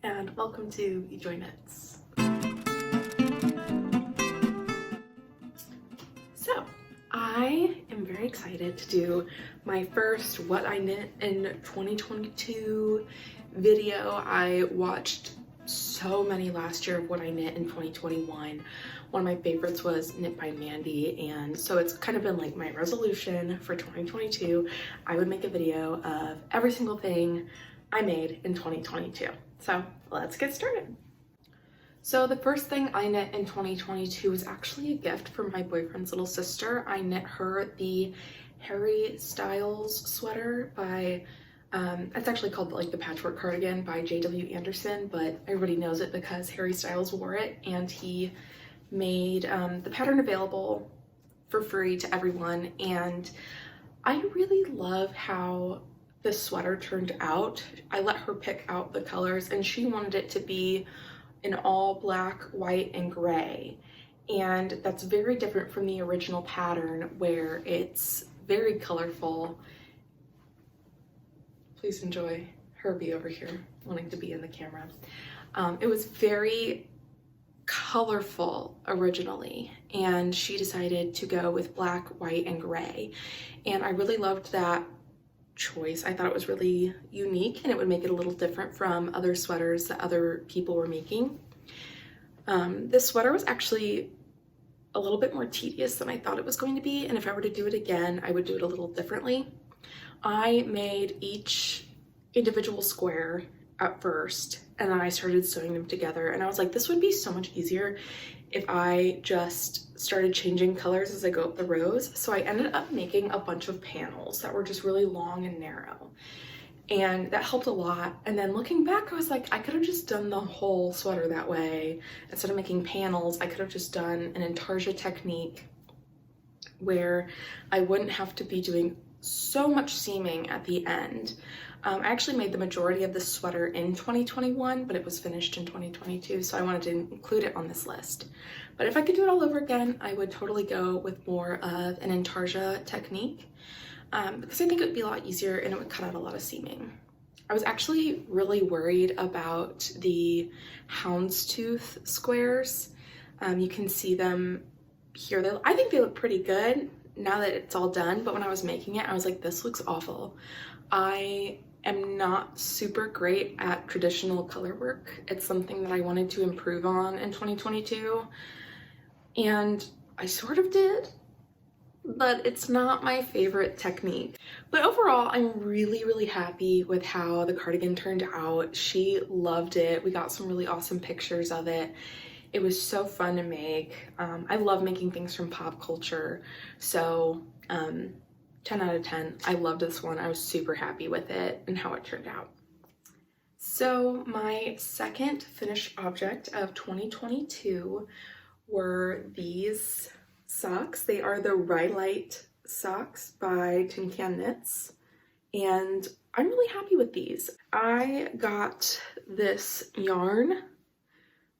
and welcome to Joy Knits. So I am very excited to do my first What I Knit in 2022 video. I watched so many last year of What I Knit in 2021. One of my favorites was Knit by Mandy, and so it's kind of been like my resolution for 2022. I would make a video of every single thing I made in 2022. So let's get started. So the first thing I knit in 2022 was actually a gift from my boyfriend's little sister. I knit her the Harry Styles sweater by, it's actually called like the Patchwork Cardigan by J.W. Anderson, but everybody knows it because Harry Styles wore it, and he made the pattern available for free to everyone. And I really love how this sweater turned out. I let her pick out the colors, and she wanted it to be in all black, white, and gray. And that's very different from the original pattern where it's very colorful. Please enjoy Herbie over here wanting to be in the camera. It was very colorful originally, and she decided to go with black, white, and gray. And I really loved that choice. I thought it was really unique, and it would make it a little different from other sweaters that other people were making. This sweater was actually a little bit more tedious than I thought it was going to be, and if I were to do it again, I would do it a little differently. I made each individual square at first, and then I started sewing them together, and I was like, this would be so much easier if I just started changing colors as I go up the rows. So I ended up making a bunch of panels that were just really long and narrow, and that helped a lot. And then looking back, I was like, I could have just done the whole sweater that way. Instead of making panels, I could have just done an intarsia technique where I wouldn't have to be doing so much seaming at the end. I actually made the majority of this sweater in 2021, but it was finished in 2022, so I wanted to include it on this list. But if I could do it all over again, I would totally go with more of an intarsia technique, because I think it would be a lot easier and it would cut out a lot of seaming. I was actually really worried about the houndstooth squares. You can see them here. I think they look pretty good now that it's all done, but when I was making it, I was like, this looks awful. I am not super great at traditional color work. It's something that I wanted to improve on in 2022, and I sort of did, but it's not my favorite technique. But overall, I'm really happy with how the cardigan turned out. She loved it. We got some really awesome pictures of it. It was so fun to make. I love making things from pop culture, so 10 out of 10. I loved this one. I was super happy with it and how it turned out. So my second finished object of 2022 were these socks. They are the Rye Light Socks by Tin Can Knits, and I'm really happy with these. I got this yarn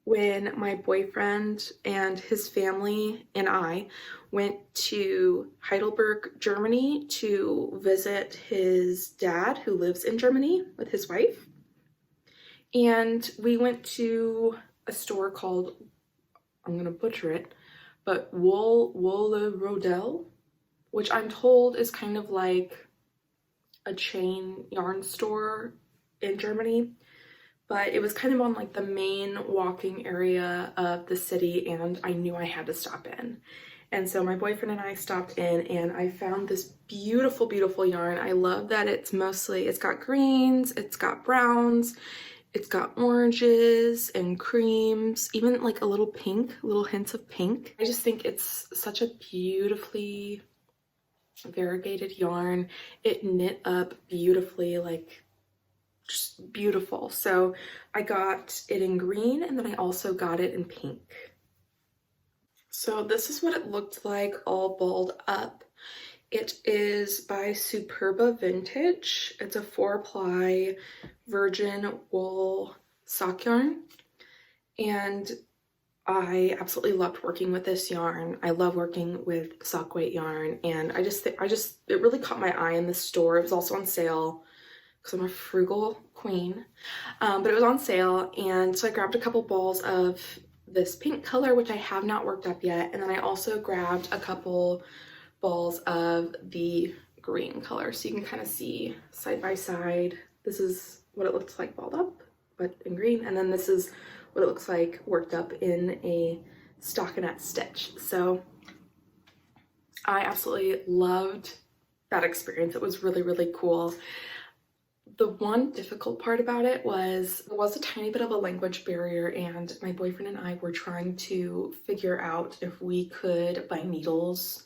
when my boyfriend and his family and I went to Heidelberg, Germany to visit his dad, who lives in Germany with his wife. And we went to a store called, I'm gonna butcher it, but Wolle which I'm told is kind of like a chain yarn store in Germany. But it was kind of on like the main walking area of the city, and I knew I had to stop in. And so my boyfriend and I stopped in, and I found this beautiful yarn. I love that it's got greens, it's got browns, it's got oranges and creams, even like a little pink, little hints of pink. I just think it's such a beautifully variegated yarn. It knit up beautifully, like just beautiful. So I got it in green, and then I also got it in pink. So this is what it looked like all balled up. It is by Superba Vintage. It's a 4-ply virgin wool sock yarn, and I absolutely loved working with this yarn. I love working with sock weight yarn, and it really caught my eye in the store. It was also on sale because I'm a frugal queen. But it was on sale, and so I grabbed a couple balls of this pink color, which I have not worked up yet, and then I also grabbed a couple balls of the green color, so you can kind of see side by side. This is what it looks like balled up, but in green, and then this is what it looks like worked up in a stockinette stitch. So I absolutely loved that experience. It was really, really cool. The one difficult part about it was there was a tiny bit of a language barrier, and my boyfriend and I were trying to figure out if we could buy needles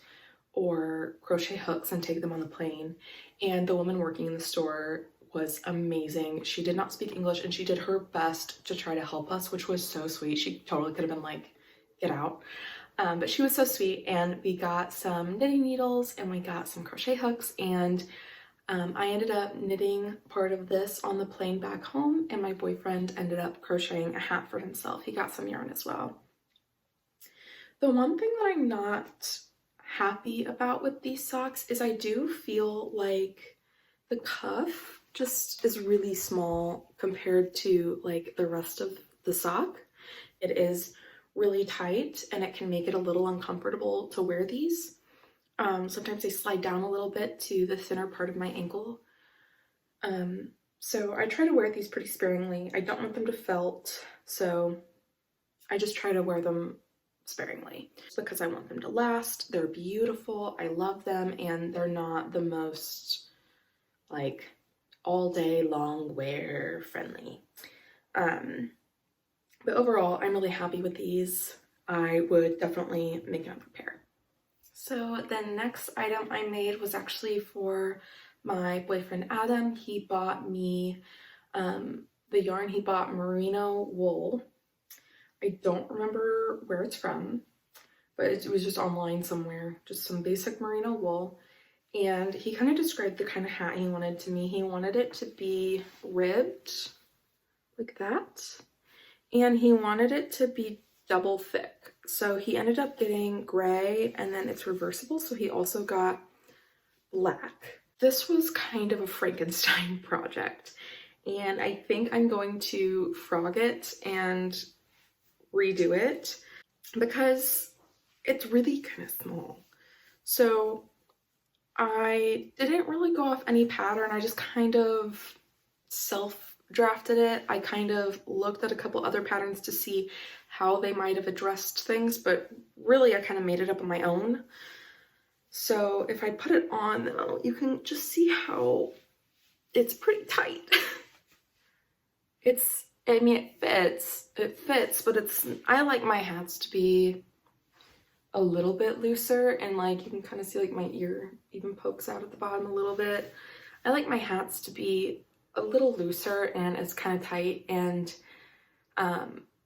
or crochet hooks and take them on the plane. And the woman working in the store was amazing. She did not speak English, and she did her best to try to help us, which was so sweet. She totally could have been like, get out. But she was so sweet, and we got some knitting needles and we got some crochet hooks, and I ended up knitting part of this on the plane back home, and my boyfriend ended up crocheting a hat for himself. He got some yarn as well. The one thing that I'm not happy about with these socks is I do feel like the cuff just is really small compared to like the rest of the sock. It is really tight, and it can make it a little uncomfortable to wear these. Sometimes they slide down a little bit to the thinner part of my ankle. So I try to wear these pretty sparingly. I don't want them to felt, so I just try to wear them sparingly because I want them to last. They're beautiful. I love them, and they're not the most like all day long wear friendly. But overall, I'm really happy with these. I would definitely make another pair. So the next item I made was actually for my boyfriend Adam. He bought me the yarn. He bought merino wool. I don't remember where it's from, but it was just online somewhere, just some basic merino wool. And he kind of described the kind of hat he wanted to me. He wanted it to be ribbed like that, and he wanted it to be double thick. So he ended up getting gray, and then it's reversible, so he also got black. This was kind of a Frankenstein project, and I think I'm going to frog it and redo it because it's really kind of small. So I didn't really go off any pattern. I just kind of self-drafted it. I kind of looked at a couple other patterns to see how they might have addressed things, but really I kind of made it up on my own. So if I put it on though, you can just see how it's pretty tight. I mean, it fits, but I like my hats to be a little bit looser, and like you can kind of see like my ear even pokes out at the bottom a little bit. I like my hats to be a little looser, and it's kind of tight, and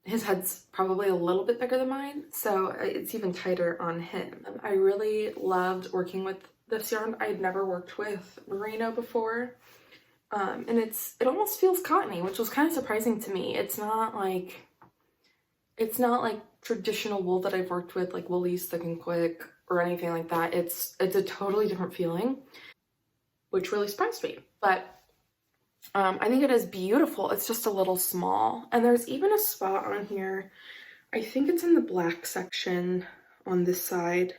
his head's probably a little bit bigger than mine, so it's even tighter on him. I really loved working with this yarn. I had never worked with merino before, and it almost feels cottony, which was kind of surprising to me. It's not like traditional wool that I've worked with, like Woolies Thick and Quick or anything like that. It's a totally different feeling, which really surprised me. But I think it is beautiful. It's just a little small. And there's even a spot on here, I think it's in the black section on this side,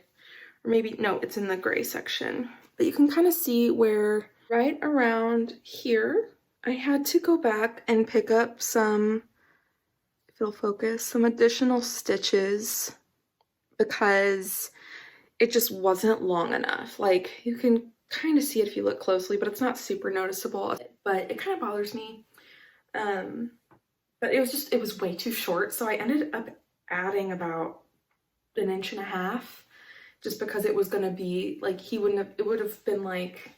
or maybe, no, it's in the gray section. But you can kind of see where right around here, I had to go back and pick up some, if it'll focus, some additional stitches because it just wasn't long enough. Like you can kind of see it if you look closely, but it's not super noticeable, but it kind of bothers me. But it was way too short, so I ended up adding about 1.5 inches just because it was gonna be like it would have been like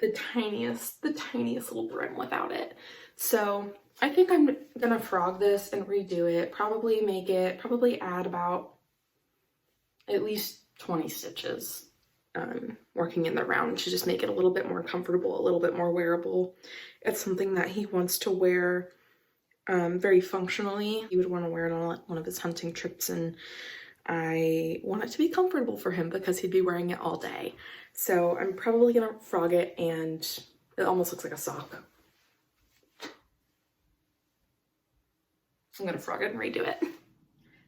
the tiniest little brim without it. So I think I'm gonna frog this and redo it, probably add about at least 20 stitches working in the round to just make it a little bit more comfortable, a little bit more wearable. It's something that he wants to wear very functionally. He would want to wear it on one of his hunting trips, and I want it to be comfortable for him because he'd be wearing it all day. So I'm probably gonna frog it and It almost looks like a sock. I'm gonna frog it and redo it.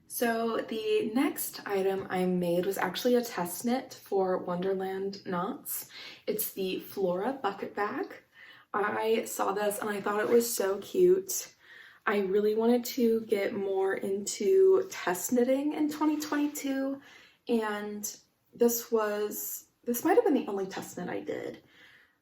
So the next item I made was actually a test knit for Wonderland Knots. It's the Flora Bucket Bag. I saw this and I thought it was so cute. I really wanted to get more into test knitting in 2022, and this might have been the only test knit I did.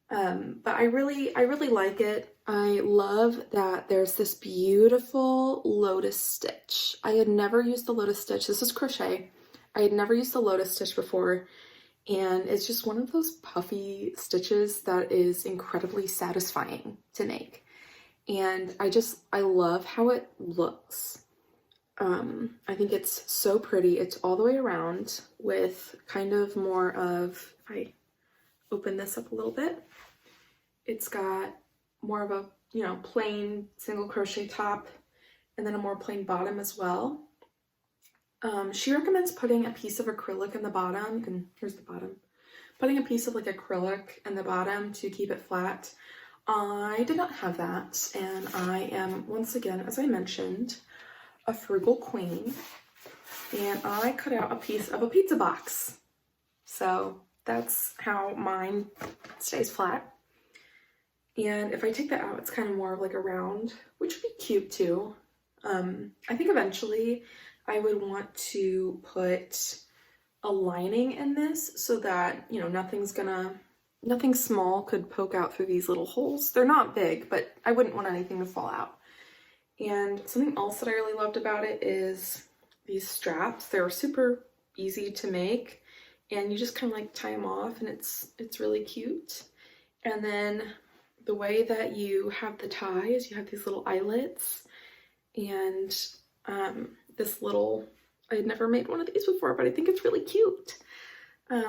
But I really like it. I love that there's this beautiful lotus stitch. I had never used the lotus stitch. This is crochet. I had never used the lotus stitch before, and it's just one of those puffy stitches that is incredibly satisfying to make. And I love how it looks. I think it's so pretty. It's all the way around with kind of more of, if I open this up a little bit, it's got more of a, you know, plain single crochet top and then a more plain bottom as well. She recommends putting a piece of acrylic in the bottom, and here's the bottom. Putting a piece of like acrylic in the bottom to keep it flat. I did not have that, and I am, once again, as I mentioned, a frugal queen, and I cut out a piece of a pizza box. So that's how mine stays flat. And if I take that out, it's kind of more of like a round, which would be cute too. I think eventually I would want to put a lining in this so that, you know, nothing small could poke out through these little holes. They're not big, but I wouldn't want anything to fall out. And something else that I really loved about it is these straps. They're super easy to make, and you just kind of like tie them off, and it's really cute. And then the way that you have the ties, you have these little eyelets, and this little, I had never made one of these before, but I think it's really cute.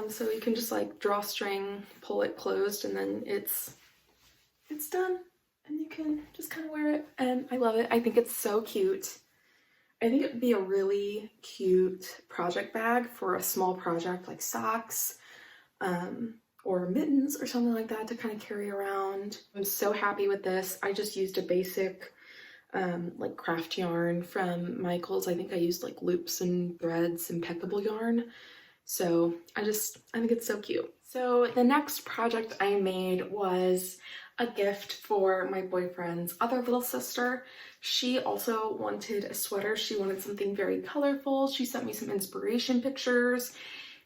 So you can just like draw string, pull it closed, and then it's done, and you can just kind of wear it, and I love it. I think it's so cute. I think it would be a really cute project bag for a small project like socks, or mittens or something like that to kind of carry around. I'm so happy with this. I just used a basic like craft yarn from Michael's. I think I used like loops and threads, impeccable yarn. So I think it's so cute. So the next project I made was a gift for my boyfriend's other little sister. She also wanted a sweater. She wanted something very colorful. She sent me some inspiration pictures,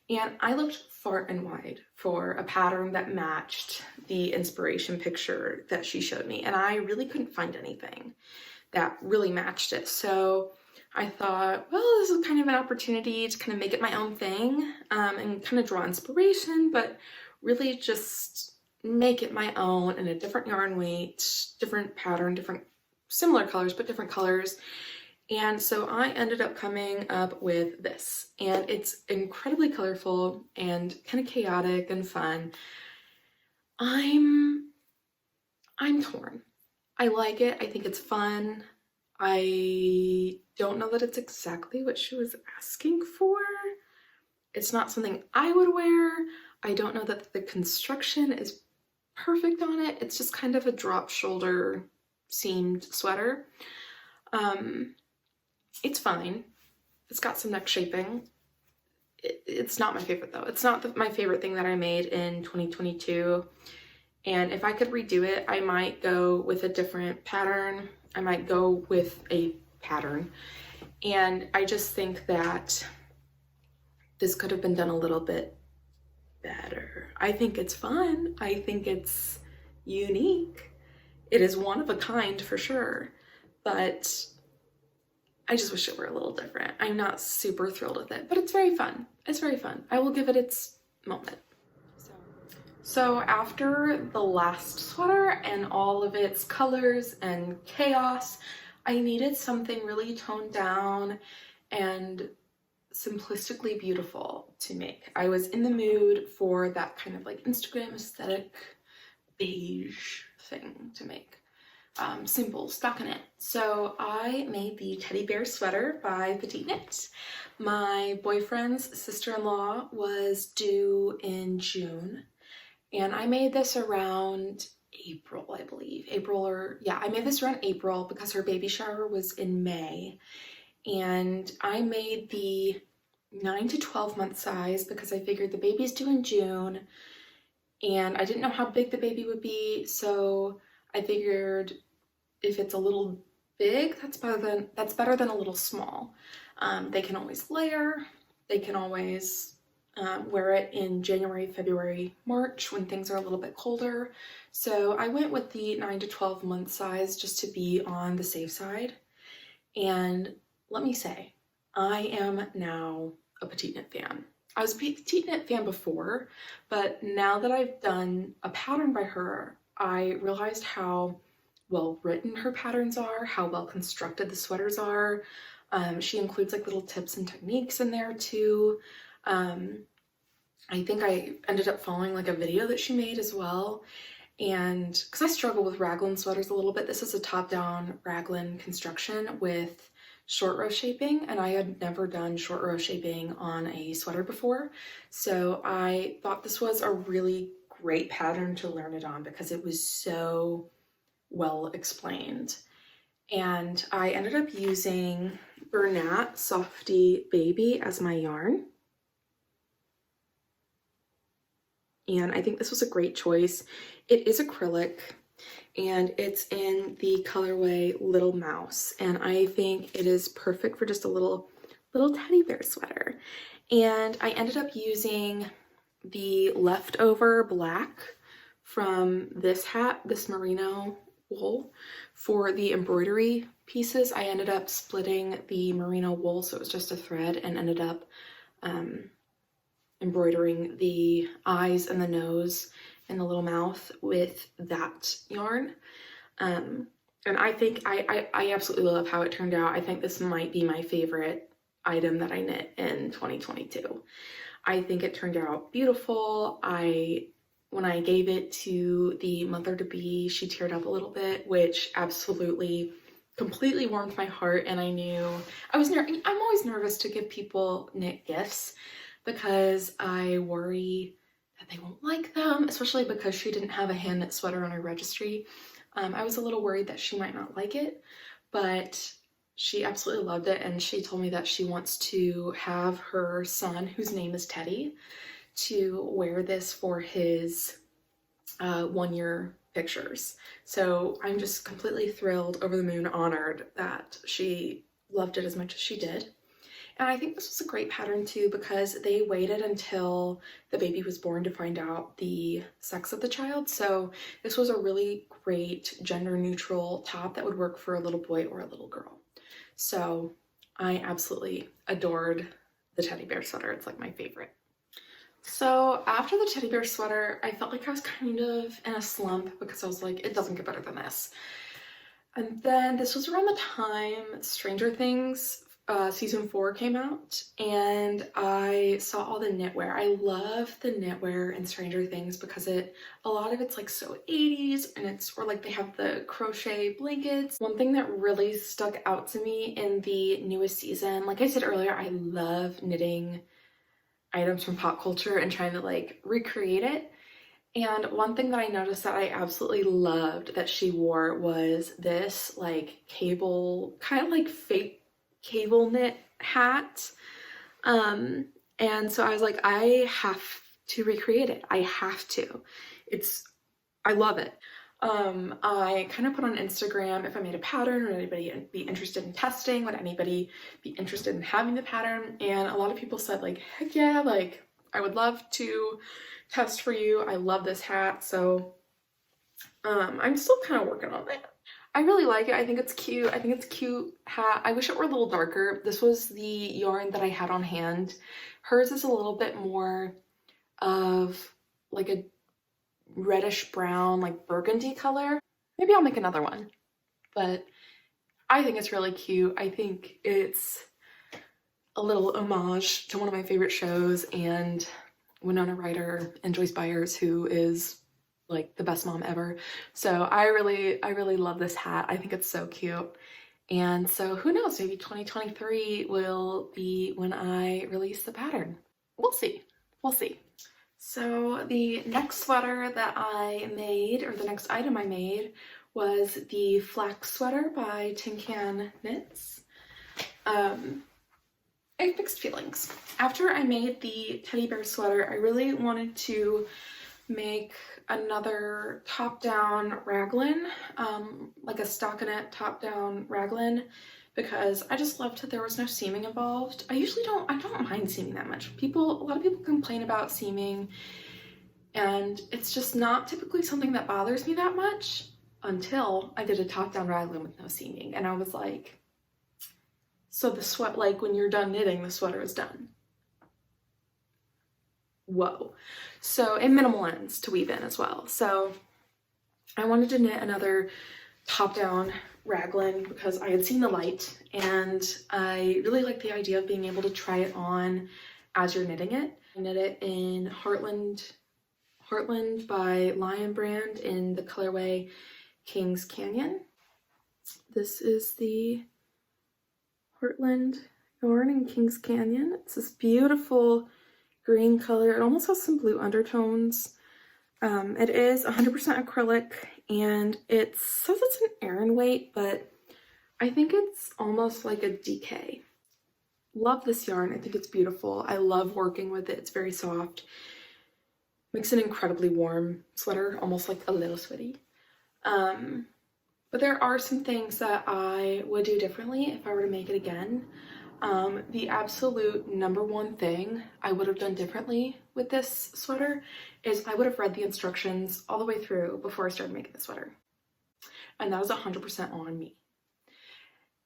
and I looked far and wide for a pattern that matched the inspiration picture that she showed me, and I really couldn't find anything that really matched it. So I thought, well, this is kind of an opportunity to kind of make it my own thing, and kind of draw inspiration, but really just make it my own in a different yarn weight, different pattern, different similar colors, but different colors. And so I ended up coming up with this, and it's incredibly colorful and kind of chaotic and fun. I'm torn. I like it. I think it's fun. I don't know that it's exactly what she was asking for. It's not something I would wear. I don't know that the construction is perfect on it. It's just kind of a drop shoulder seamed sweater. It's fine. It's got some neck shaping. It's not my favorite though. It's not my favorite thing that I made in 2022. And if I could redo it, I might go with a different pattern. I might go with a pattern. And I just think that this could have been done a little bit better. I think it's fun. I think it's unique. It is one of a kind for sure, but I just wish it were a little different. I'm not super thrilled with it, but it's very fun. It's very fun. I will give it its moment. So after the last sweater and all of its colors and chaos, I needed something really toned down and simplistically beautiful to make. I was in the mood for that kind of like Instagram aesthetic beige thing to make. Simple, stockinette. So I made the teddy bear sweater by Petite Knit. My boyfriend's sister-in-law was due in June, and I made this around April, I believe. April, or yeah, I made this around April because her baby shower was in May. And I made the 9 to 12 month size because I figured the baby's due in June and I didn't know how big the baby would be. So I figured if it's a little big, that's better than a little small. They can always layer. They can always wear it in January, February, March when things are a little bit colder. So I went with the 9 to 12 month size just to be on the safe side. And let me say, I am now a petite knit fan. I was a petite knit fan before, but now that I've done a pattern by her, I realized how well written her patterns are, how well constructed the sweaters are. She includes like little tips and techniques in there too. I think I ended up following like a video that she made as well. And because I struggle with raglan sweaters a little bit, this is a top-down raglan construction with short row shaping, and I had never done short row shaping on a sweater before. So I thought this was a really great pattern to learn it on because it was so well explained. And I ended up using Bernat Softy Baby as my yarn. And I think this was a great choice. It is acrylic and it's in the colorway Little Mouse. And I think it is perfect for just a little teddy bear sweater. And I ended up using the leftover black from this hat, this merino wool, for the embroidery pieces. I ended up splitting the merino wool so it was just a thread and ended up embroidering the eyes and the nose and the little mouth with that yarn. And I think I absolutely love how it turned out. I think this might be my favorite item that I knit in 2022. I think it turned out beautiful. When I gave it to the mother-to-be, she teared up a little bit, which absolutely completely warmed my heart. And I knew I'm always nervous to give people knit gifts because I worry that they won't like them, especially because she didn't have a hand knit sweater on her registry. I was a little worried that she might not like it, but she absolutely loved it. And she told me that she wants to have her son, whose name is Teddy, to wear this for his 1-year pictures. So I'm just completely thrilled, over the moon, honored that she loved it as much as she did. And I think this was a great pattern too because they waited until the baby was born to find out the sex of the child. So this was a really great gender neutral top that would work for a little boy or a little girl. So I absolutely adored the teddy bear sweater. It's like my favorite. So after the teddy bear sweater, I felt like I was kind of in a slump because I was like, it doesn't get better than this. And then this was around the time Stranger Things season 4 came out, and I saw all the knitwear. I love the knitwear in Stranger Things because a lot of it's like so 80s, and or like they have the crochet blankets. One thing that really stuck out to me in the newest season, like I said earlier, I love knitting items from pop culture and trying to like recreate it. And one thing that I noticed that I absolutely loved that she wore was this like cable, kind of like fake cable knit hat. And so I was like, I have to recreate it. I have to. I love it. I kind of put on Instagram if I made a pattern, would anybody be interested in testing? Would anybody be interested in having the pattern? And a lot of people said like, heck yeah, like I would love to test for you. I love this hat. So I'm still kind of working on it. I really like it. I think it's cute. I think it's a cute hat. I wish it were a little darker. This was the yarn that I had on hand. Hers is a little bit more of like a reddish brown, like burgundy color. Maybe I'll make another one, but I think it's really cute. I think it's a little homage to one of my favorite shows and Winona Ryder and Joyce Byers, who is like the best mom ever. So I really love this hat. I think it's so cute. And so who knows, maybe 2023 will be when I release the pattern. We'll see. So the next sweater that I made, or the next item I made, was the Flax Sweater by Tin Can Knits. I have mixed feelings. After I made the teddy bear sweater, I really wanted to make another top-down raglan, like a stockinette top-down raglan, because I just loved that there was no seaming involved. I don't mind seaming that much. A lot of people complain about seaming, and it's just not typically something that bothers me that much until I did a top-down raglan with no seaming, and I was like, so the sweat, like when you're done knitting, the sweater is done. Whoa. So, and minimal ends to weave in as well. So I wanted to knit another top-down raglan because I had seen the light, and I really like the idea of being able to try it on as you're knitting it. I knit it in Heartland by Lion Brand in the colorway Kings Canyon. This is the Heartland yarn in Kings Canyon. It's this beautiful green color. It almost has some blue undertones. It is 100% acrylic, and it says it's an Aran weight, but I think it's almost like a DK. Love this yarn. I think it's beautiful. I love working with it. It's very soft. Makes an incredibly warm sweater, almost like a little sweaty. But there are some things that I would do differently if I were to make it again. The absolute number one thing I would have done differently with this sweater is I would have read the instructions all the way through before I started making the sweater. And that was 100% on me.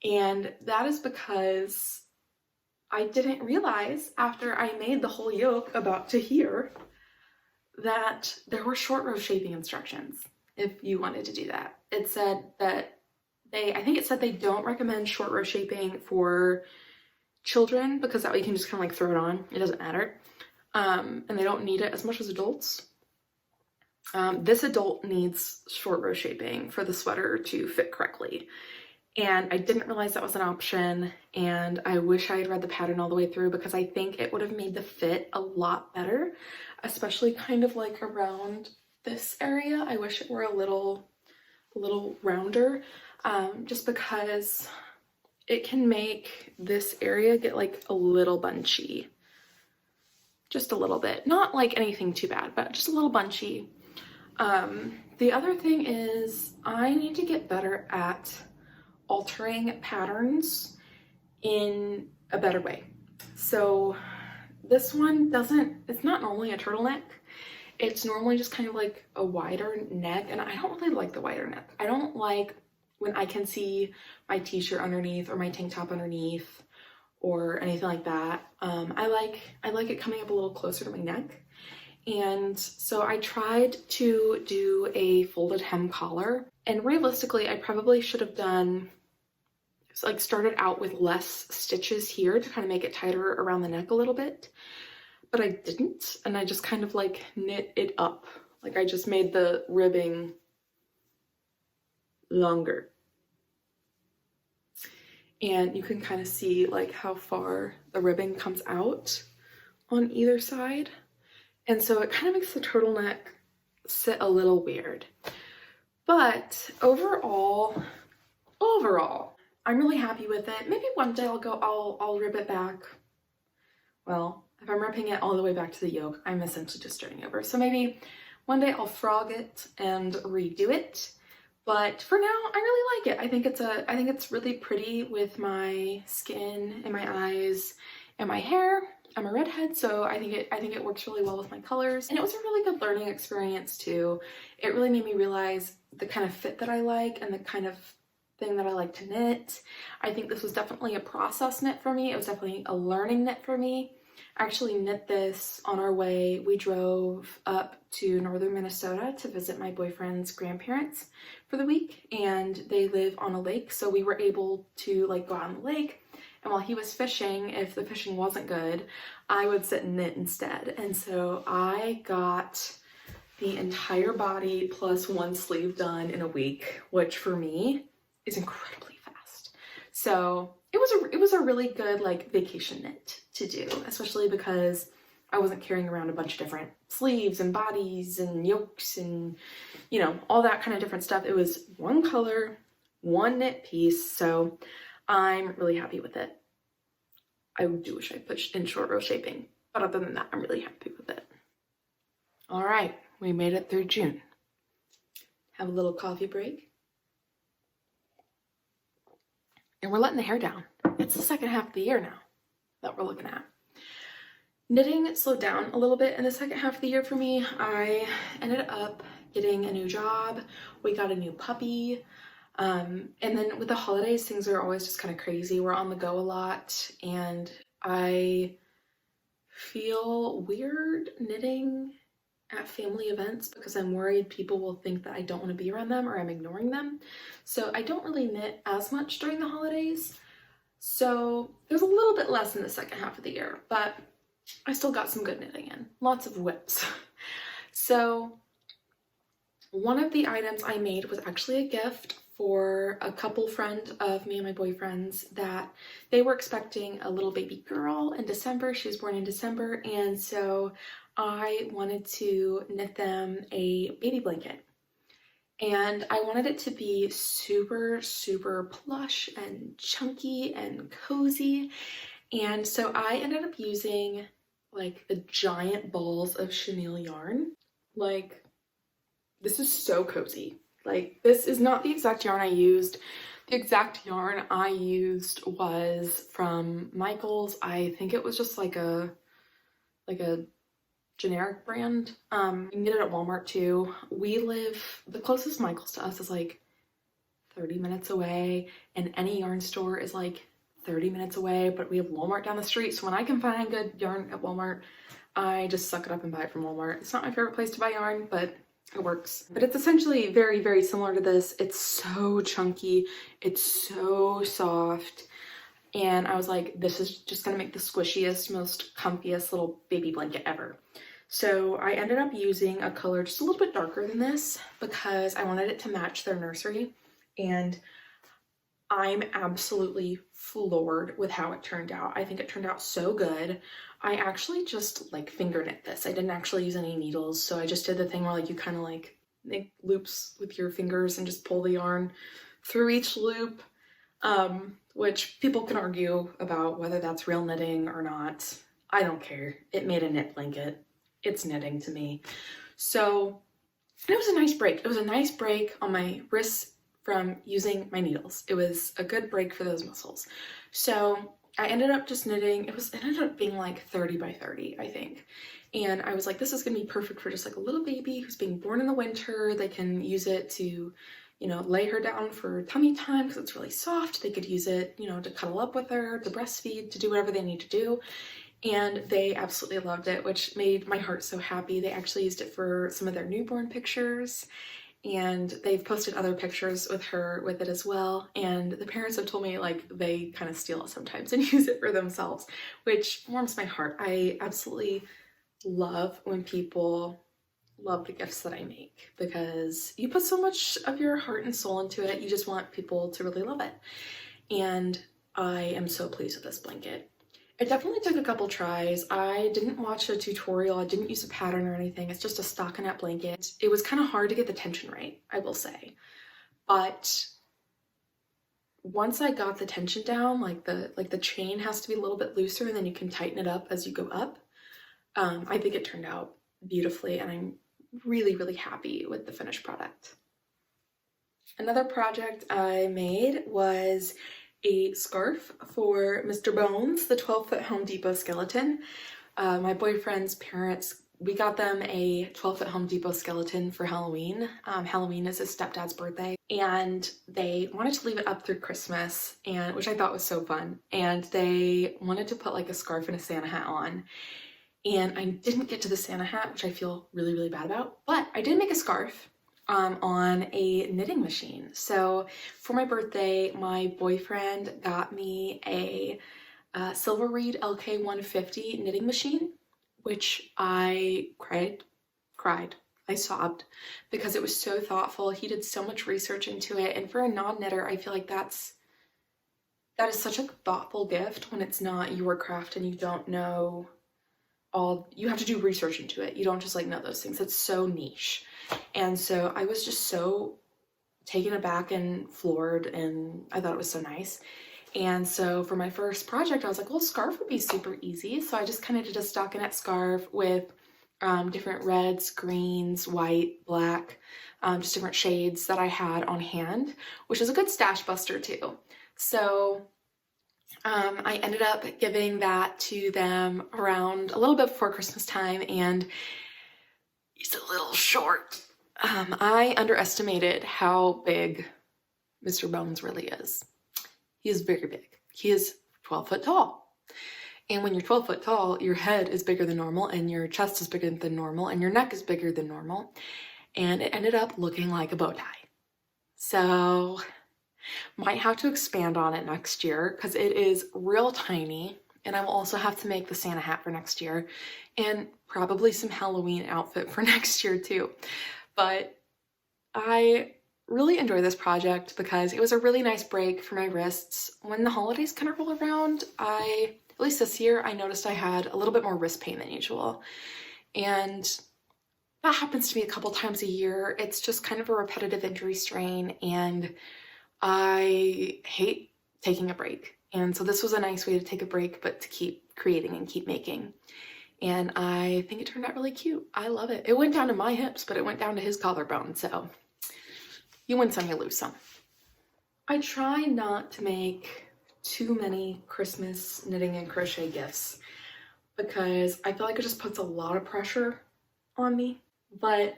And that is because I didn't realize after I made the whole yoke about to here that there were short row shaping instructions if you wanted to do that. It said that I think it said they don't recommend short row shaping for children because that way you can just kind of like throw it on. It doesn't matter. And they don't need it as much as adults. This adult needs short row shaping for the sweater to fit correctly. And I didn't realize that was an option, and I wish I had read the pattern all the way through because I think it would have made the fit a lot better, especially kind of like around this area. I wish it were a little rounder, just because it can make this area get like a little bunchy. Just a little bit. Not like anything too bad, but just a little bunchy. The other thing is I need to get better at altering patterns in a better way. So this one it's not normally a turtleneck. It's normally just kind of like a wider neck, and I don't really like the wider neck. I don't like when I can see my t-shirt underneath or my tank top underneath or anything like that. I like it coming up a little closer to my neck. And so I tried to do a folded hem collar, and realistically I probably should have started out with less stitches here to kind of make it tighter around the neck a little bit, but I didn't, and I just kind of like knit it up. Like I just made the ribbing longer. And you can kind of see like how far the ribbing comes out on either side. And so it kind of makes the turtleneck sit a little weird. But overall, I'm really happy with it. Maybe one day I'll rib it back. Well, if I'm ripping it all the way back to the yoke, I'm essentially just starting over. So maybe one day I'll frog it and redo it. But for now, I really like it. I think it's really pretty with my skin and my eyes and my hair. I'm a redhead, so I think it works really well with my colors. And it was a really good learning experience too. It really made me realize the kind of fit that I like and the kind of thing that I like to knit. I think this was definitely a process knit for me. It was definitely a learning knit for me. I actually knit this on our way. We drove up to northern Minnesota to visit my boyfriend's grandparents for the week, and they live on a lake, so we were able to like go out on the lake, and while he was fishing, if the fishing wasn't good, I would sit and knit instead. And so I got the entire body plus one sleeve done in a week, which for me is incredibly fast. So it was a really good like vacation knit to do, especially because I wasn't carrying around a bunch of different sleeves and bodies and yokes and, you know, all that kind of different stuff. It was one color, one knit piece, so I'm really happy with it. I do wish I put in short row shaping, but other than that, I'm really happy with it. All right, we made it through June. Have a little coffee break. And we're letting the hair down. It's the second half of the year now that we're looking at. Knitting slowed down a little bit in the second half of the year for me. I ended up getting a new job. We got a new puppy. And then with the holidays, things are always just kind of crazy. We're on the go a lot, and I feel weird knitting at family events because I'm worried people will think that I don't want to be around them or I'm ignoring them. So I don't really knit as much during the holidays. So there's a little bit less in the second half of the year, but I still got some good knitting in. Lots of whips. So one of the items I made was actually a gift for a couple friend of me and my boyfriend's that they were expecting a little baby girl in December. She was born in December, and so I wanted to knit them a baby blanket. And I wanted it to be super, super plush and chunky and cozy. And so I ended up using like the giant balls of chenille yarn. Like, this is so cozy. Like, this is not the exact yarn I used. The exact yarn I used was from Michael's. I think it was just like a generic brand. You can get it at Walmart too. The closest Michael's to us is like 30 minutes away, and any yarn store is like 30 minutes away, but we have Walmart down the street. So when I can find good yarn at Walmart, I just suck it up and buy it from Walmart. It's not my favorite place to buy yarn, but it works. But it's essentially very, very similar to this. It's so chunky. It's so soft. And I was like, this is just gonna make the squishiest, most comfiest little baby blanket ever. So I ended up using a color just a little bit darker than this because I wanted it to match their nursery. And I'm absolutely floored with how it turned out. I think it turned out so good. I actually just like finger knit this. I didn't actually use any needles. So I just did the thing where like you kind of like make loops with your fingers and just pull the yarn through each loop, which people can argue about whether that's real knitting or not. I don't care. It made a knit blanket. It's knitting to me. So it was a nice break. It was a nice break on my wrists from using my needles. It was a good break for those muscles. So I ended up just knitting. It ended up being like 30 by 30, I think. And I was like, this is gonna be perfect for just like a little baby who's being born in the winter. They can use it to, you know, lay her down for tummy time because it's really soft. They could use it, you know, to cuddle up with her, to breastfeed, to do whatever they need to do. And they absolutely loved it, which made my heart so happy. They actually used it for some of their newborn pictures, and they've posted other pictures with her with it as well. And the parents have told me like they kind of steal it sometimes and use it for themselves, which warms my heart. I absolutely love when people love the gifts that I make because you put so much of your heart and soul into it. You just want people to really love it. And I am so pleased with this blanket. It definitely took a couple tries. I didn't watch a tutorial. I didn't use a pattern or anything. It's just a stockinette blanket. It was kind of hard to get the tension right, I will say. But once I got the tension down, like the chain has to be a little bit looser and then you can tighten it up as you go up. I think it turned out beautifully and I'm really, really happy with the finished product. Another project I made was a scarf for Mr. Bones, the 12-foot Home Depot skeleton. My boyfriend's parents, we got them a 12-foot Home Depot skeleton for Halloween. Halloween is his stepdad's birthday, and they wanted to leave it up through Christmas, and which I thought was so fun. And they wanted to put like a scarf and a Santa hat on. And I didn't get to the Santa hat, which I feel really, really bad about, but I did make a scarf on a knitting machine. So for my birthday, my boyfriend got me a Silver Reed LK150 knitting machine, which I cried. I sobbed because it was so thoughtful. He did so much research into it. And for a non-knitter, I feel like that is such a thoughtful gift when it's not your craft and you don't know you have to do research into it. You don't just like know those things. It's so niche. And so I was just so taken aback and floored, and I thought it was so nice. And so for my first project, I was like, well, scarf would be super easy. So I just kind of did a stockinette scarf with different reds, greens, white, black, just different shades that I had on hand, which is a good stash buster too. So I ended up giving that to them around a little bit before Christmas time, and he's a little short. I underestimated how big Mr. Bones really is. He is very big. He is 12 foot tall. And when you're 12 foot tall, your head is bigger than normal, and your chest is bigger than normal, and your neck is bigger than normal. And it ended up looking like a bow tie. So might have to expand on it next year because it is real tiny. And I will also have to make the Santa hat for next year, and probably some Halloween outfit for next year too. But I really enjoy this project because it was a really nice break for my wrists. When the holidays kind of roll around, at least this year, I noticed I had a little bit more wrist pain than usual. And that happens to me a couple times a year. It's just kind of a repetitive injury strain, and I hate taking a break. And so this was a nice way to take a break, but to keep creating and keep making. And I think it turned out really cute. I love it. It went down to my hips, but it went down to his collarbone. So you win some, you lose some. I try not to make too many Christmas knitting and crochet gifts because I feel like it just puts a lot of pressure on me. But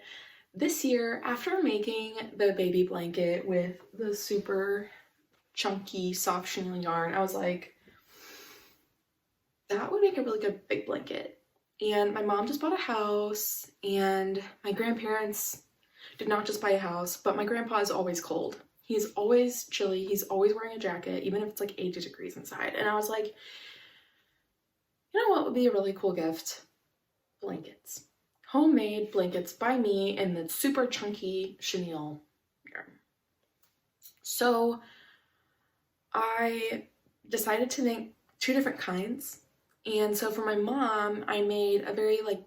this year, after making the baby blanket with the super chunky soft chenille yarn, I was like, that would make a really good big blanket. And my mom just bought a house, and my grandparents did not just buy a house, but my grandpa is always cold. He's always chilly. He's always wearing a jacket, even if it's like 80 degrees inside. And I was like, you know what would be a really cool gift? Blankets. Homemade blankets by me in the super chunky chenille yarn. So I decided to make 2 different kinds. And so for my mom, I made a very like,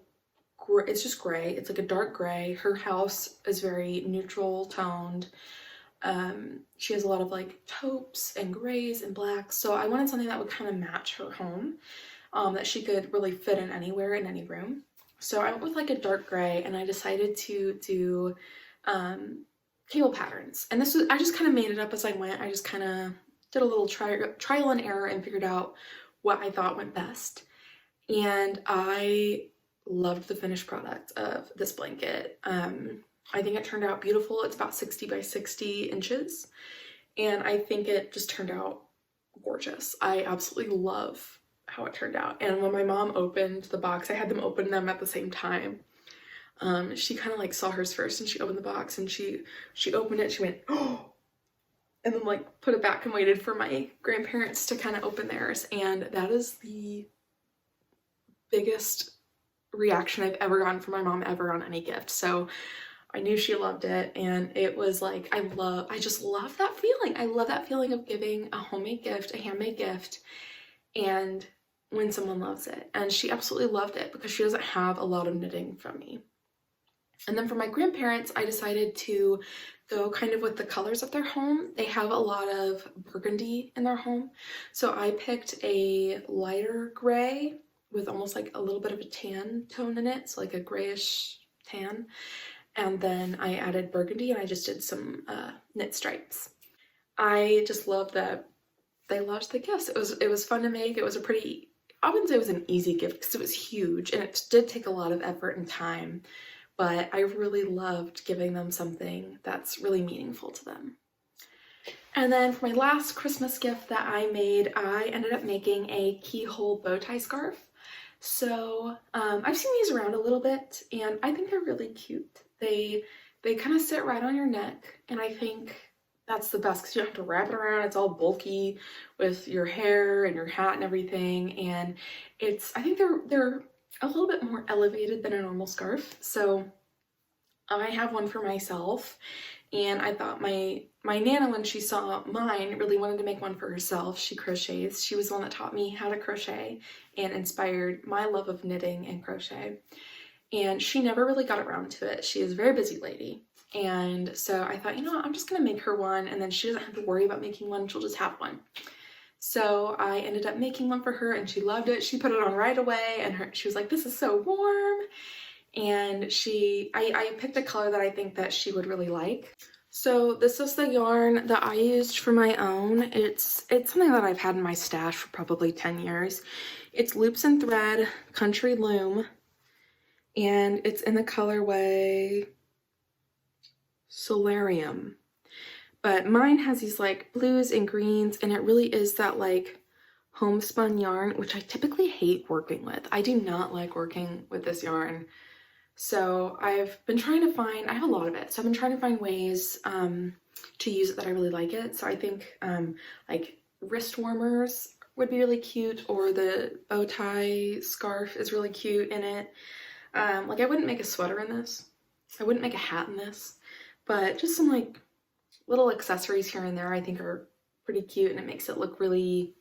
it's just gray. It's like a dark gray. Her house is very neutral toned. She has a lot of like taupes and grays and blacks. So I wanted something that would kind of match her home, that she could really fit in anywhere in any room. So I went with like a dark gray, and I decided to do cable patterns. And this was, I just kind of made it up as I went. I just kind of did a little trial and error and figured out what I thought went best. And I loved the finished product of this blanket. I think it turned out beautiful. It's about 60 by 60 inches. And I think it just turned out gorgeous. I absolutely love how it turned out. And when my mom opened the box, I had them open them at the same time. She kind of like saw hers first, and she opened the box, and she opened it, she went, oh, and then like put it back and waited for my grandparents to kind of open theirs. And that is the biggest reaction I've ever gotten from my mom ever on any gift. So I knew she loved it, and it was like, I just love that feeling. I love that feeling of giving a homemade gift, a handmade gift, and when someone loves it. And she absolutely loved it because she doesn't have a lot of knitting from me. And then for my grandparents, I decided to go kind of with the colors of their home. They have a lot of burgundy in their home. So I picked a lighter gray with almost like a little bit of a tan tone in it. So like a grayish tan. And then I added burgundy, and I just did some knit stripes. I just love that they loved the gifts. It was fun to make. It was a pretty, I wouldn't say it was an easy gift because it was huge, and it did take a lot of effort and time, but I really loved giving them something that's really meaningful to them. And then for my last Christmas gift that I made, I ended up making a keyhole bow tie scarf. So I've seen these around a little bit, and I think they're really cute. They kind of sit right on your neck, and I think that's the best because you don't have to wrap it around. It's all bulky with your hair and your hat and everything, and I think they're a little bit more elevated than a normal scarf. So I have one for myself, And I thought my Nana, when she saw mine, really wanted to make one for herself. She crochets. She was the one that taught me how to crochet and inspired my love of knitting and crochet. And she never really got around to it. She is a very busy lady. And so I thought, you know what, I'm just gonna make her one, and then she doesn't have to worry about making one, she'll just have one. So I ended up making one for her, and she loved it. She put it on right away, and she was like, this is so warm. And I picked a color that I think that she would really like. So this is the yarn that I used for my own. It's something that I've had in my stash for probably 10 years. It's Loops and Thread Country Loom, and it's in the colorway Solarium. But mine has these like blues and greens, and it really is that like homespun yarn, which I typically hate working with. I do not like working with this yarn. So I've been trying to find, I have a lot of it, so I've been trying to find ways to use it that I really like it. So I think like wrist warmers would be really cute, or the bow tie scarf is really cute in it. Like I wouldn't make a sweater in this. I wouldn't make a hat in this, but just some like little accessories here and there I think are pretty cute, and it makes it look really,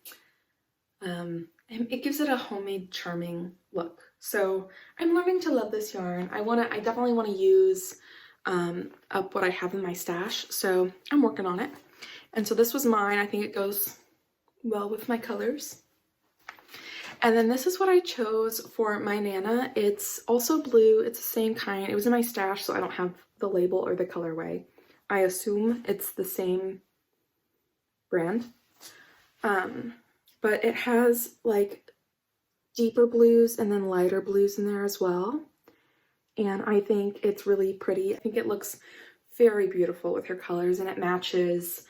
it gives it a homemade, charming look. So I'm learning to love this yarn. I definitely want to use up what I have in my stash, so I'm working on it. And so this was mine. I think it goes well with my colors. And then this is what I chose for my Nana. It's also blue. It's the same kind. It was in my stash, so I don't have the label or the colorway. I assume it's the same brand. But it has like deeper blues and then lighter blues in there as well. And I think it's really pretty. I think it looks very beautiful with her colors, and it matches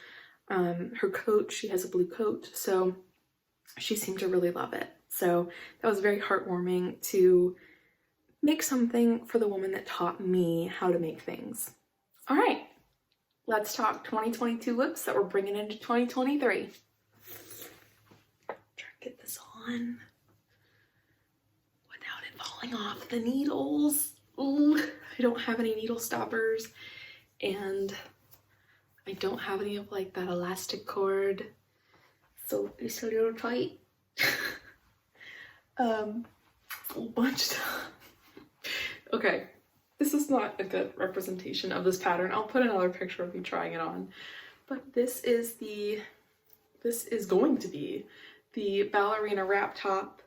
her coat. She has a blue coat, so she seemed to really love it. So that was very heartwarming to make something for the woman that taught me how to make things. All right, let's talk 2022 looks that we're bringing into 2023. Try to get this on without it falling off the needles. Ooh, I don't have any needle stoppers, and I don't have any of like that elastic cord, so it's a little tight. A whole bunch of stuff. Okay, this is not a good representation of this pattern. I'll put another picture of me trying it on, but this is going to be the Ballerina Wrap top.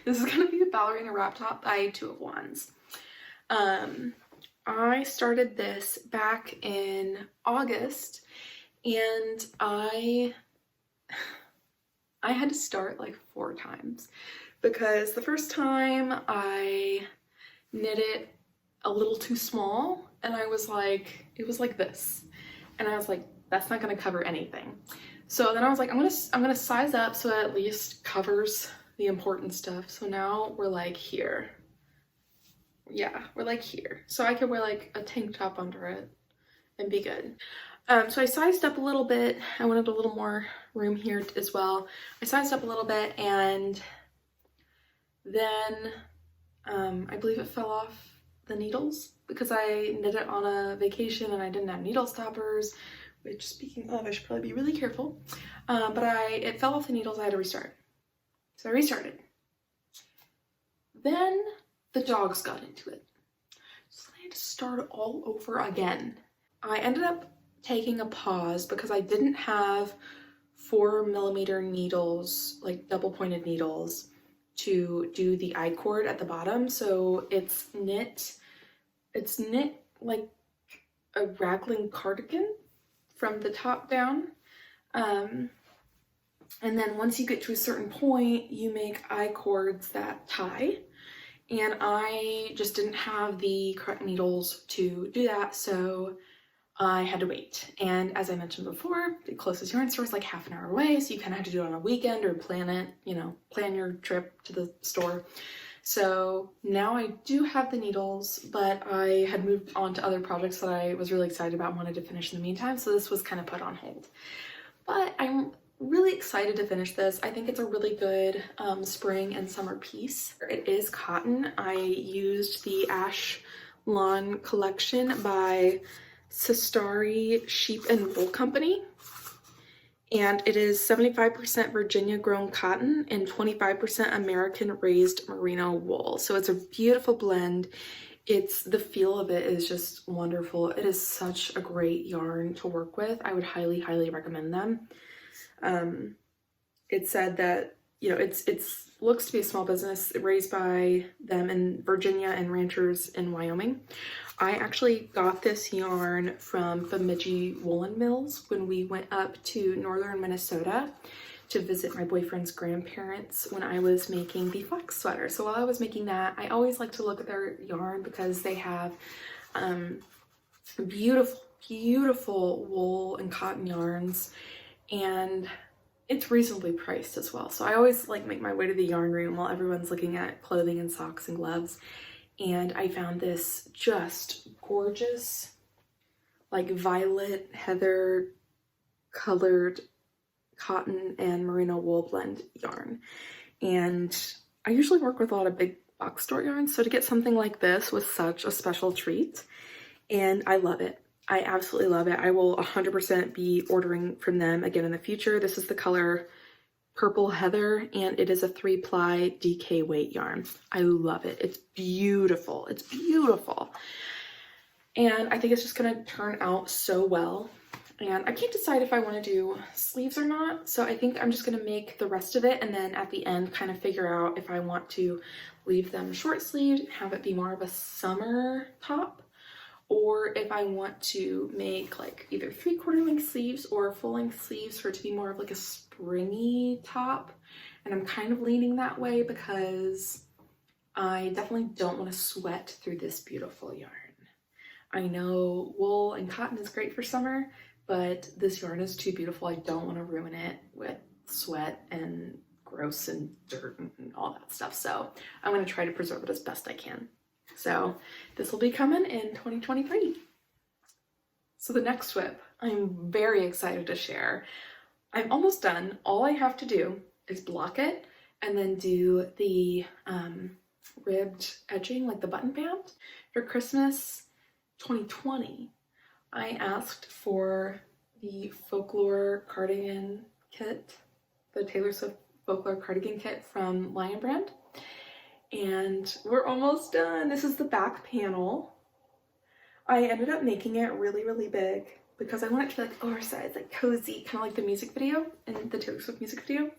This is going to be the Ballerina Wrap top by 2 of Wands. I started this back in August, and I had to start like 4 times, because the first time I knit it a little too small, and I was like, it was like this, and I was like, that's not going to cover anything. So then I was like, I'm gonna size up so it at least covers the important stuff. So now we're like here. Yeah, we're like here. So I could wear like a tank top under it and be good. So I sized up a little bit. I wanted a little more room here as well. I sized up a little bit, and then I believe it fell off the needles because I knit it on a vacation and I didn't have needle stoppers, which, speaking of, I should probably be really careful. But it fell off the needles. I had to restart. So I restarted. Then the dogs got into it, so I had to start all over again. I ended up taking a pause because I didn't have 4mm needles, like double pointed needles, to do the I-cord at the bottom. So it's knit like a raglan cardigan from the top down. And then once you get to a certain point, you make I-cords that tie. And I just didn't have the correct needles to do that, so I had to wait. And as I mentioned before, the closest yarn store is like half an hour away, so you kind of have to do it on a weekend or plan it, plan your trip to the store. So now I do have the needles, but I had moved on to other projects that I was really excited about and wanted to finish in the meantime, so this was kind of put on hold. But I'm really excited to finish this. I think it's a really good spring and summer piece. It is cotton. I used the ash Lawn collection by Sistari Sheep and Wool Company. And it is 75% Virginia grown cotton and 25% American raised merino wool. So it's a beautiful blend. The feel of it is just wonderful. It is such a great yarn to work with. I would highly, highly recommend them. It said that, you know, it's looks to be a small business raised by them in Virginia and ranchers in Wyoming. I actually got this yarn from Bemidji Woolen Mills when we went up to northern Minnesota to visit my boyfriend's grandparents when I was making the Flax Sweater. So while I was making that, I always like to look at their yarn because they have beautiful, beautiful wool and cotton yarns, and it's reasonably priced as well. So I always like make my way to the yarn room while everyone's looking at clothing and socks and gloves. And I found this just gorgeous, like violet heather colored cotton and merino wool blend yarn. And I usually work with a lot of big box store yarns, so to get something like this was such a special treat, and I love it. I absolutely love it. I will 100% be ordering from them again in the future. This is the color Purple Heather, and it is a 3-ply DK weight yarn. I love it. It's beautiful. It's beautiful. And I think it's just gonna turn out so well. And I can't decide if I want to do sleeves or not, so I think I'm just going to make the rest of it and then at the end kind of figure out if I want to leave them short sleeved, have it be more of a summer top, or if I want to make like either 3/4 length sleeves or full length sleeves for it to be more of like a springy top. And I'm kind of leaning that way because I definitely don't want to sweat through this beautiful yarn. I know wool and cotton is great for summer, but this yarn is too beautiful. I don't want to ruin it with sweat and gross and dirt and all that stuff. So I'm going to try to preserve it as best I can. So this will be coming in 2023. So the next whip, I'm very excited to share. I'm almost done. All I have to do is block it and then do the ribbed edging, like the button band. For Christmas 2020, I asked for the Folklore Cardigan kit, the Taylor Swift Folklore Cardigan kit from Lion Brand, and we're almost done. This is the back panel. I ended up making it really, really big because I want it to be like oversized, like cozy, kind of like the music video in the Taylor Swift music video.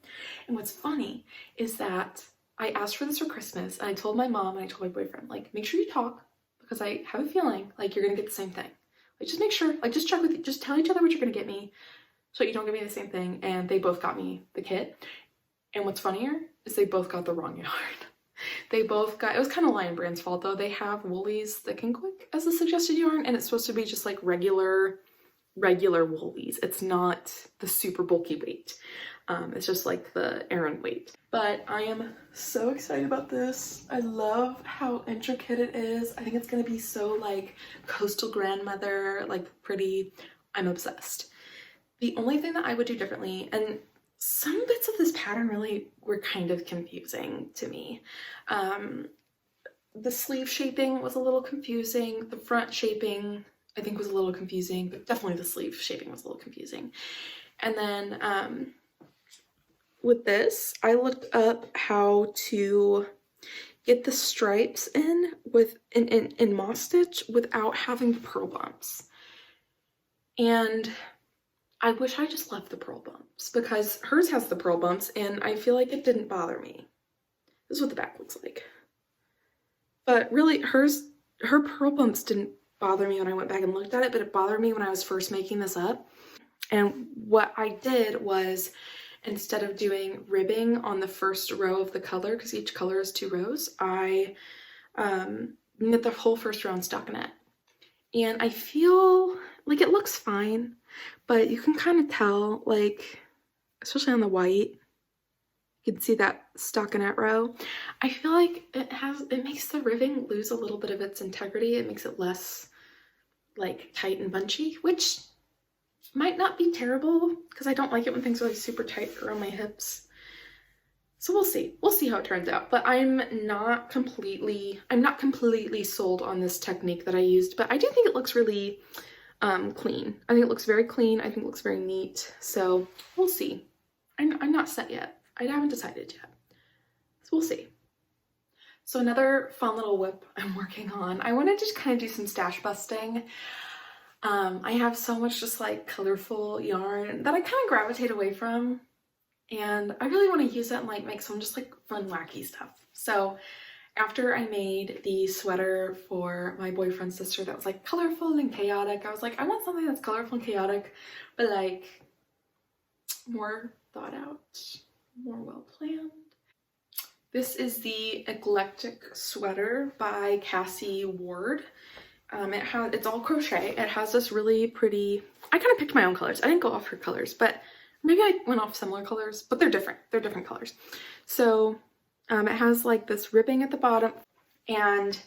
And what's funny is that I asked for this for Christmas, and I told my mom and I told my boyfriend, like, make sure you talk because I have a feeling like you're gonna get the same thing. Like, just make sure, like, just check with, just tell each other what you're gonna get me so you don't give me the same thing. And they both got me the kit. And what's funnier is they both got the wrong yarn. They both got, it was kind of Lion Brand's fault though. They have Woolies Thick and Quick as the suggested yarn, and it's supposed to be just like regular Woolies. It's not the super bulky weight. It's just like the Aran weight. But I am so excited about this. I love how intricate it is. I think it's gonna be so like coastal grandmother, like pretty. I'm obsessed. The only thing that I would do differently, and some bits of this pattern really were kind of confusing to me. The sleeve shaping was a little confusing. The front shaping I think was a little confusing, but definitely the sleeve shaping was a little confusing. And then with this, I looked up how to get the stripes in with in moss stitch without having the purl bumps. And I wish I just left the purl bumps because hers has the purl bumps and I feel like it didn't bother me. This is what the back looks like. But really her purl bumps didn't bother me when I went back and looked at it, but it bothered me when I was first making this up. And what I did was, instead of doing ribbing on the first row of the color, because each color is 2 rows, I knit the whole first row in stockinette. And I feel like it looks fine, but you can kind of tell, like, especially on the white, you can see that stockinette row. I feel like it makes the ribbing lose a little bit of its integrity. It makes it less like tight and bunchy, which might not be terrible because I don't like it when things are like super tight around my hips. So we'll see. We'll see how it turns out. But I'm not completely sold on this technique that I used, but I do think it looks really clean. I think it looks very clean. I think it looks very neat. So we'll see. I'm not set yet. I haven't decided yet. So we'll see. So another fun little whip I'm working on. I want to just kind of do some stash busting. I have so much just like colorful yarn that I kind of gravitate away from. And I really want to use it and like make some just like fun, wacky stuff. So after I made the sweater for my boyfriend's sister that was like colorful and chaotic, I was like, I want something that's colorful and chaotic, but like more thought out, more well planned. This is the Eclectic Sweater by Cassie Ward. It's all crochet. It has this really pretty, I kind of picked my own colors. I didn't go off her colors, but maybe I went off similar colors, but they're different. They're different colors. So it has like this ribbing at the bottom, and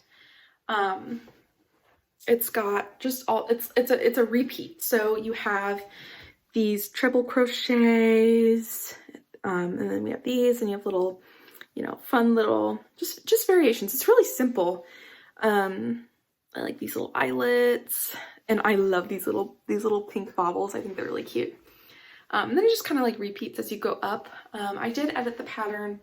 it's got just all, it's a repeat. So you have these triple crochets, and then we have these, and you have little, you know, fun little, just variations. It's really simple. I like these little eyelets, and I love these little pink baubles. I think they're really cute. And then it just kind of like repeats as you go up. I did edit the pattern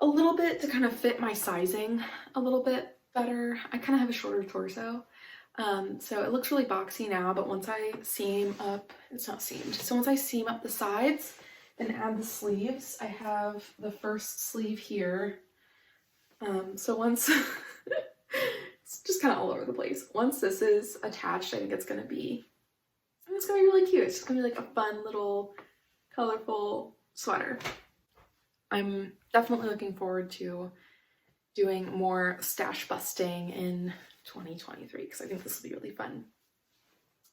a little bit to kind of fit my sizing a little bit better. I kind of have a shorter torso. So it looks really boxy now, but once I seam up, it's not seamed. So once I seam up the sides and add the sleeves, I have the first sleeve here. So once, it's just kind of all over the place. Once this is attached, I think it's gonna be really cute. It's just gonna be like a fun little colorful sweater. I'm definitely looking forward to doing more stash busting in 2023 because I think this will be really fun.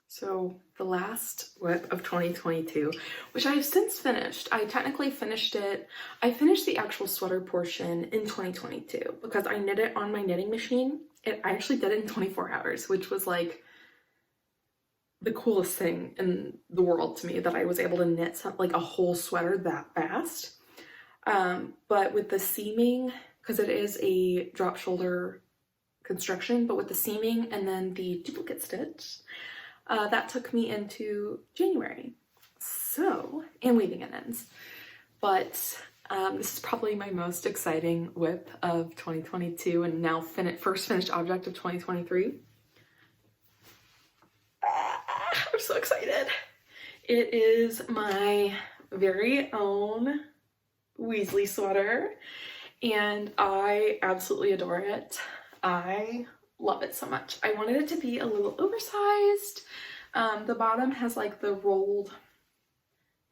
So the last whip of 2022, which I have since finished. I technically finished it. I finished the actual sweater portion in 2022 because I knit it on my knitting machine. I actually did it in 24 hours, which was like the coolest thing in the world to me, that I was able to knit like a whole sweater that fast. But with the seaming, because it is a drop shoulder construction, but with the seaming and then the duplicate stitch, that took me into January. So, and weaving it ends. But this is probably my most exciting whip of 2022 and now first finished object of 2023. I'm so excited. It is my very own Weasley sweater, and I absolutely adore it. I love it so much. I wanted it to be a little oversized. The bottom has like the rolled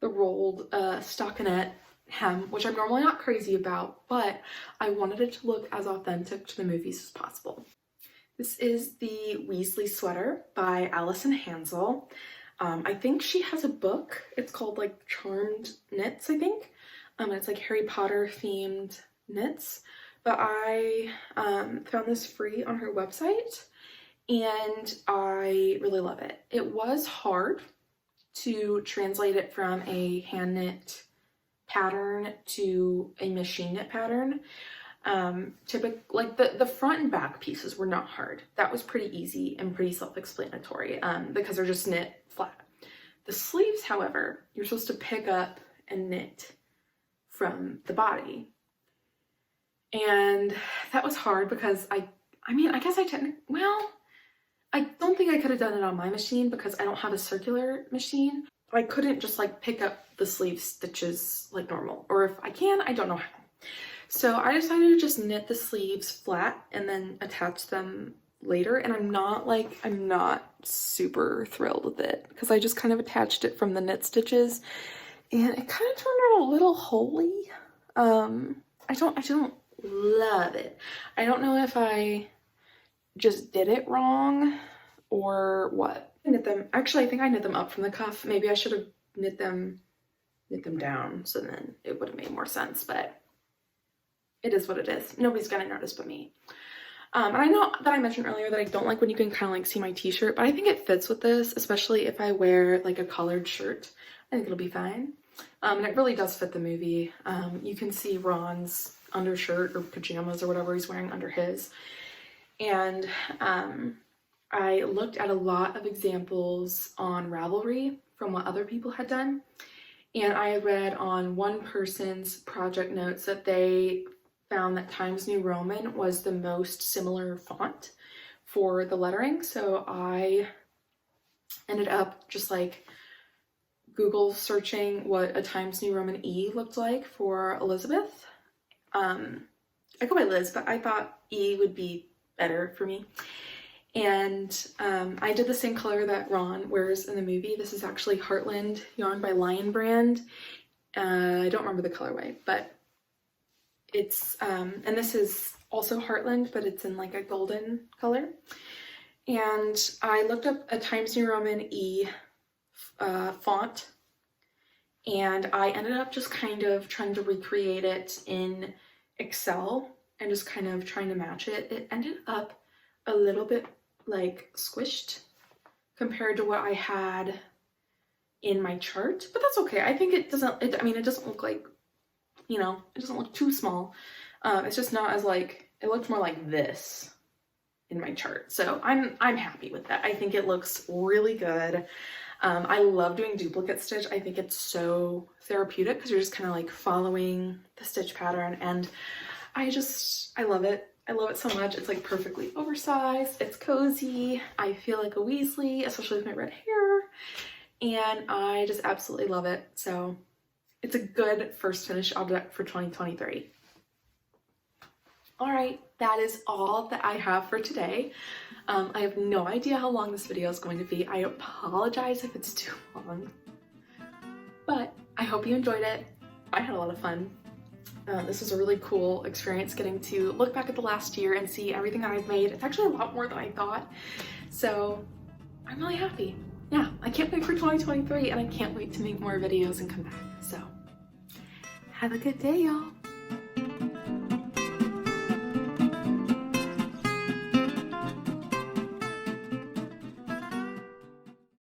stockinette hem, which I'm normally not crazy about, but I wanted it to look as authentic to the movies as possible. This is the Weasley Sweater by Allison Hansel. I think she has a book. It's called like Charmed Knits, I think. It's like Harry Potter themed knits. But I found this free on her website, and I really love it. It was hard to translate it from a hand knit pattern to a machine knit pattern. Like the front and back pieces were not hard. That was pretty easy and pretty self-explanatory because they're just knit flat. The sleeves, however, you're supposed to pick up and knit from the body. And that was hard because I don't think I could have done it on my machine because I don't have a circular machine. I couldn't just like pick up the sleeve stitches like normal, or if I can, I don't know how. So I decided to just knit the sleeves flat and then attach them later. And I'm not super thrilled with it because I just kind of attached it from the knit stitches and it kind of turned out a little holy. I don't love it. I don't know if I just did it wrong or what. Actually, I think I knit them up from the cuff. Maybe I should have knit them down, so then it would have made more sense, but it is what it is. Nobody's gonna notice but me. And I know that I mentioned earlier that I don't like when you can kind of like see my t-shirt, but I think it fits with this, especially if I wear like a collared shirt. I think it'll be fine. And it really does fit the movie. You can see Ron's undershirt or pajamas or whatever he's wearing under his. And I looked at a lot of examples on Ravelry from what other people had done. And I read on one person's project notes that they found that Times New Roman was the most similar font for the lettering. So I ended up just like Google searching what a Times New Roman E looked like for Elizabeth. I go by Liz, but I thought E would be better for me. And I did the same color that Ron wears in the movie. This is actually Heartland yarn by Lion Brand. I don't remember the colorway, but it's, and this is also Heartland, but it's in like a golden color. And I looked up a Times New Roman E font, and I ended up just kind of trying to recreate it in Excel and just kind of trying to match it. It ended up a little bit like squished compared to what I had in my chart, but that's okay. I think it doesn't, I mean, it doesn't look like, you know, it doesn't look too small. It's just not as like, it looked more like this in my chart. So I'm happy with that. I think it looks really good. I love doing duplicate stitch. I think it's so therapeutic because you're just kind of like following the stitch pattern, and I love it. I love it so much. It's like perfectly oversized. It's cozy. I feel like a Weasley, especially with my red hair. And I just absolutely love it. So it's a good first finished object for 2023. All right, that is all that I have for today. I have no idea how long this video is going to be. I apologize if it's too long, but I hope you enjoyed it. I had a lot of fun. This was a really cool experience getting to look back at the last year and see everything that I've made. It's actually a lot more than I thought. So I'm really happy. Yeah, I can't wait for 2023, and I can't wait to make more videos and come back. So have a good day, y'all.